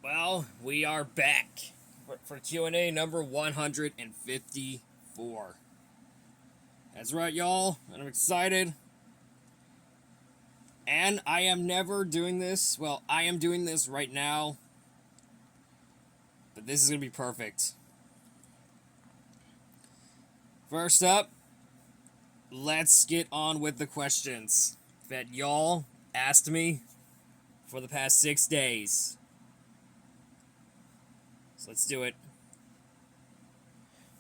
Well, we are back for Q&A number 154. That's right, y'all, and I'm excited. And I am never doing this. Well, I am doing this right now, but this is going to be perfect. First up, let's get on with the questions that y'all asked me for the past 6 days. So let's do it.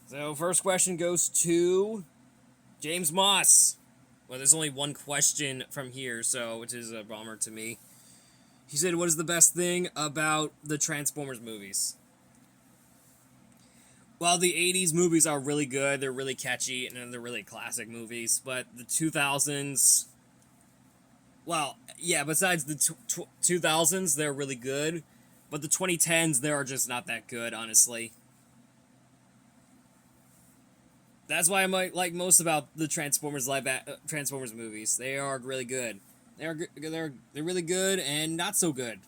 So, first question goes to James Moss. Well, there's only one question from here, so which is a bummer to me. He said, "What is the best thing about the Transformers movies?" Well, the '80s movies are really good. They're really catchy, and they're really classic movies. But the 2000s, well, yeah. Besides the 2000s, they're really good. But the 2010s, they are just not that good, honestly. That's why I might like most about the Transformers Transformers movies. They are really good. They're really good and not so good.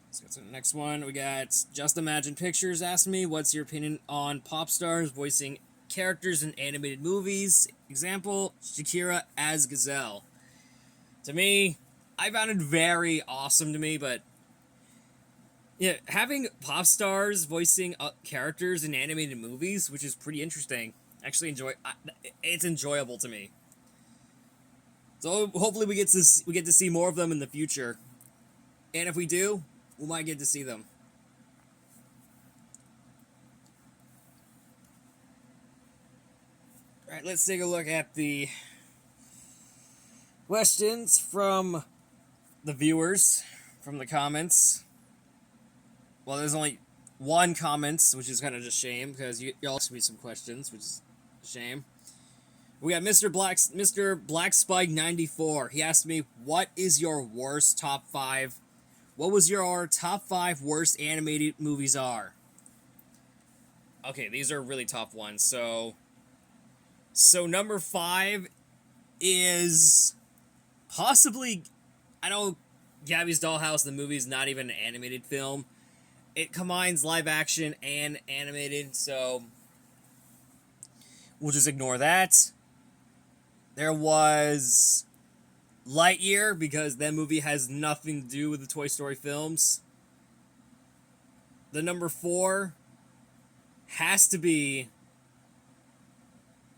Let's go to the next one. We got Just Imagine Pictures asked me, "What's your opinion on pop stars voicing characters in animated movies? Example, Shakira as Gazelle." To me, I found it very awesome to me, but yeah, having pop stars voicing characters in animated movies, which is pretty interesting. Actually, it's enjoyable to me. So hopefully we get to see more of them in the future, and if we do, we might get to see them. All right, let's take a look at the questions from the viewers, from the comments. Well, there's only one comment, which is kind of a shame, because y'all asked me some questions, which is a shame. We got Mr. Black Spike 94. He asked me, "What is your worst top 5? What was your top 5 worst animated movies are?" Okay, these are really tough ones. So number 5 is possibly, I know Gabby's Dollhouse, the movie, is not even an animated film. It combines live action and animated, so we'll just ignore that. There was Lightyear, because that movie has nothing to do with the Toy Story films. The number 4 has to be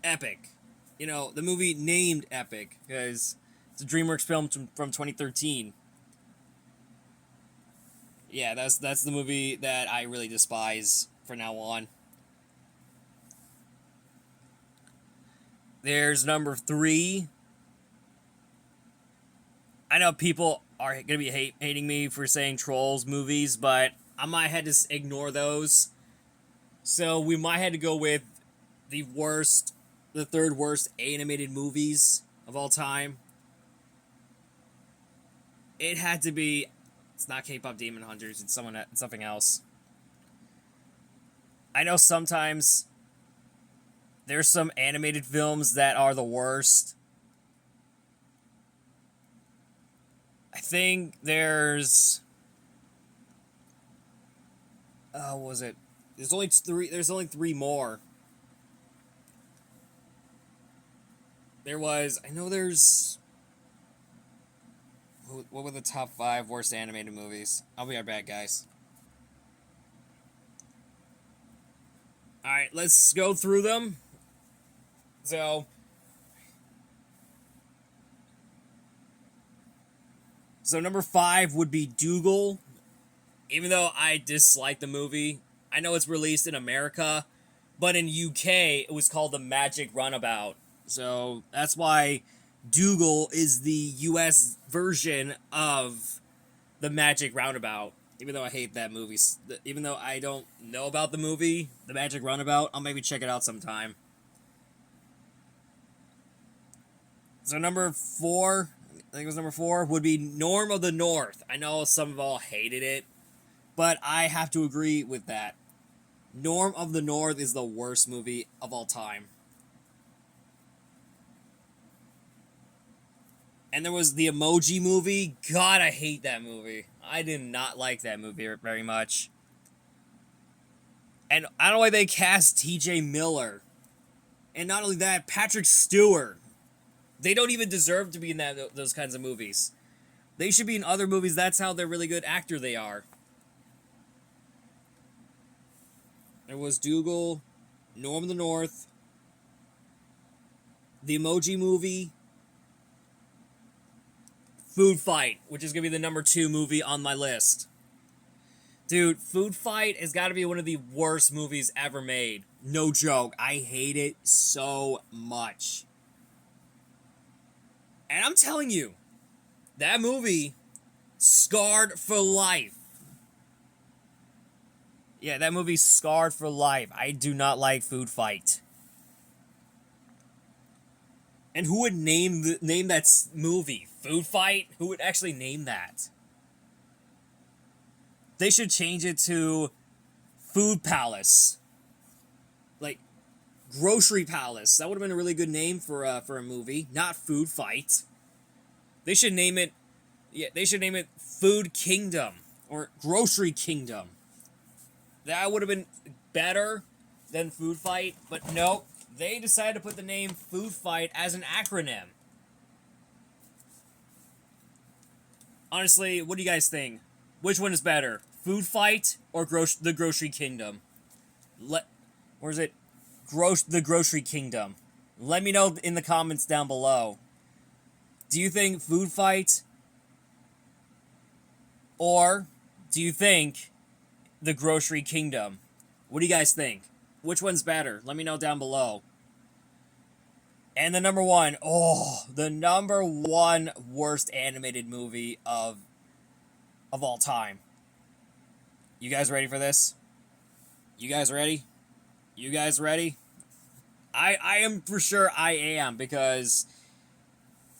Epic. You know, the movie named Epic, because it's a DreamWorks film from 2013. Yeah, that's the movie that I really despise from now on. There's number 3. I know people are going to be hating me for saying Trolls movies, but I might have to ignore those. So we might have to go with the third worst animated movies of all time. It had to be, it's not K-pop Demon Hunters, it's something else. I know sometimes there's some animated films that are the worst. I think there's, what was it? There's only 3 more. What were the top 5 worst animated movies? I'll be right back, guys. Alright, let's go through them. So number 5 would be Dougal. Even though I dislike the movie, I know it's released in America, but in UK it was called The Magic Runabout. So that's why Dougal is the US version of The Magic Roundabout. Even though I hate that movie, even though I don't know about the movie, The Magic Runabout, I'll maybe check it out sometime. So number 4, I think it was number 4, would be Norm of the North. I know some of all hated it, but I have to agree with that. Norm of the North is the worst movie of all time. And there was the Emoji Movie. God, I hate that movie. I did not like that movie very much. And I don't know why they cast TJ Miller. And not only that, Patrick Stewart. They don't even deserve to be in those kinds of movies. They should be in other movies. That's how they're really good actor they are. There was Dougal, Norm of the North, the Emoji Movie, Food Fight, which is going to be the number 2 movie on my list. Dude, Food Fight has got to be one of the worst movies ever made. No joke. I hate it so much. And I'm telling you, that movie scarred for life. Yeah, that movie's scarred for life. I do not like Food Fight. And who would name that movie? Food Fight? Who would actually name that? They should change it to Food Palace. Like, Grocery Palace. That would have been a really good name for a movie, not Food Fight. They should name it... Yeah, they should name it Food Kingdom. Or Grocery Kingdom. That would have been better than Food Fight, but nope. They decided to put the name Food Fight as an acronym. Honestly, what do you guys think? Which one is better? Food Fight or the Grocery Kingdom? Or is it the Grocery Kingdom? Let me know in the comments down below. Do you think Food Fight? Or do you think the Grocery Kingdom? What do you guys think? Which one's better? Let me know down below. And the number 1, the number 1 worst animated movie of all time. You guys ready for this? You guys ready? You guys ready? I am for sure I am, because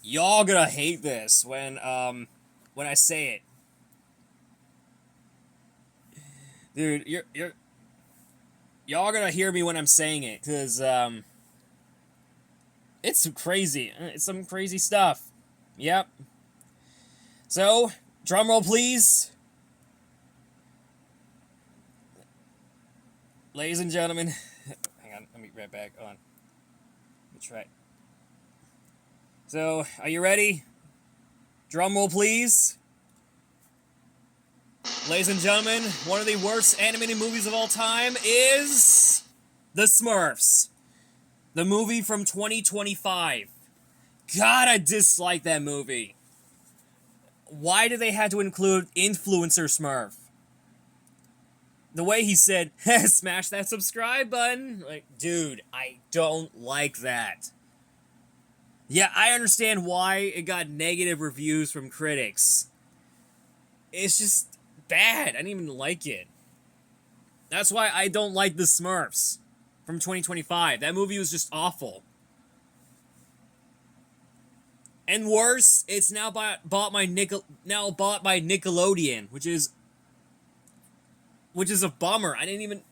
y'all gonna hate this when I say it. Dude, y'all gonna hear me when I'm saying it, because it's crazy. It's some crazy stuff. Yep. So, drumroll please. Ladies and gentlemen, hang on, let me be right back. Hold on. Let me try. So, are you ready? Drumroll please. Ladies and gentlemen, one of the worst animated movies of all time is The Smurfs. The movie from 2025. God, I dislike that movie. Why did they have to include Influencer Smurf? The way he said, smash that subscribe button. Like, dude, I don't like that. Yeah, I understand why it got negative reviews from critics. It's just bad. I didn't even like it. That's why I don't like The Smurfs from 2025. That movie was just awful. And worse, it's now bought by Nickelodeon, which is a bummer. I didn't even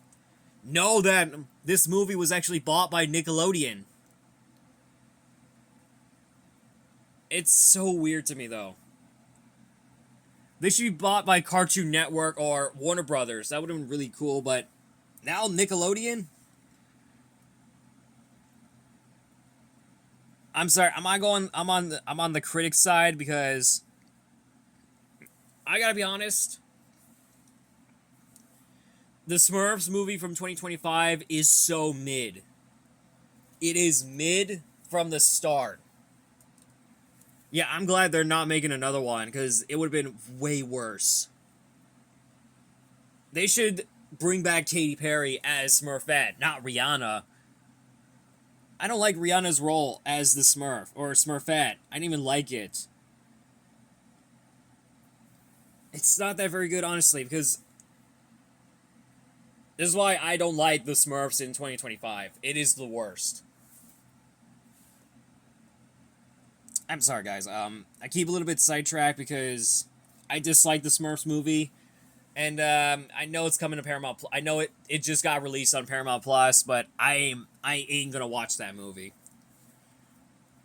know that this movie was actually bought by Nickelodeon. It's so weird to me, though. They should be bought by Cartoon Network or Warner Brothers. That would have been really cool, but now Nickelodeon? I'm sorry, I'm on the critic side, because I gotta be honest. The Smurfs movie from 2025 is so mid. It is mid from the start. Yeah, I'm glad they're not making another one, because it would have been way worse. They should bring back Katy Perry as Smurfette, not Rihanna. I don't like Rihanna's role as the Smurf, or Smurfette. I didn't even like it. It's not that very good, honestly, because this is why I don't like the Smurfs in 2025. It is the worst. I'm sorry, guys. I keep a little bit sidetracked because I dislike the Smurfs movie, and I know it's coming to Paramount. I know it just got released on Paramount Plus, but I ain't gonna watch that movie.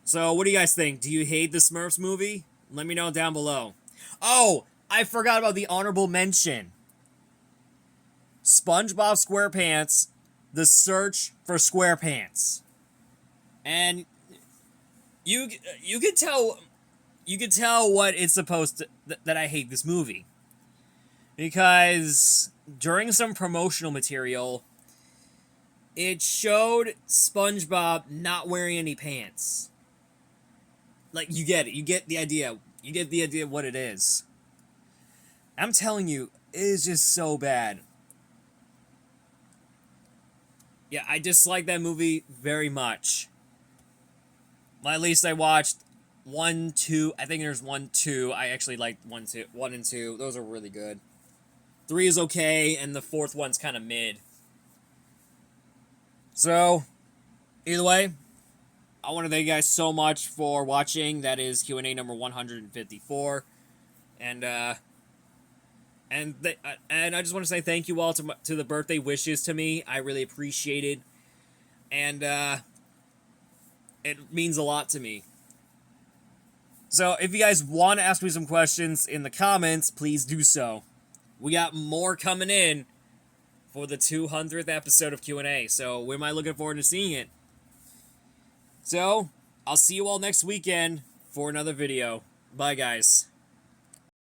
So, what do you guys think? Do you hate the Smurfs movie? Let me know down below. Oh, I forgot about the honorable mention. SpongeBob SquarePants, The Search for SquarePants. And you could tell what it's supposed to that I hate this movie. Because during some promotional material, it showed SpongeBob not wearing any pants. Like, you get it. You get the idea. You get the idea of what it is. I'm telling you, it is just so bad. Yeah, I dislike that movie very much. Well, at least I watched 1, 2. I think there's 1, 2. I actually liked 1, 2, 1 and 2. Those are really good. 3 is okay, and the 4th one's kind of mid. So, either way, I want to thank you guys so much for watching. That is Q&A number 154. And I just want to say thank you all to the birthday wishes to me. I really appreciate it. And it means a lot to me. So if you guys want to ask me some questions in the comments, please do so. We got more coming in for the 200th episode of Q&A. So we might looking forward to seeing it. So, I'll see you all next weekend for another video. Bye, guys.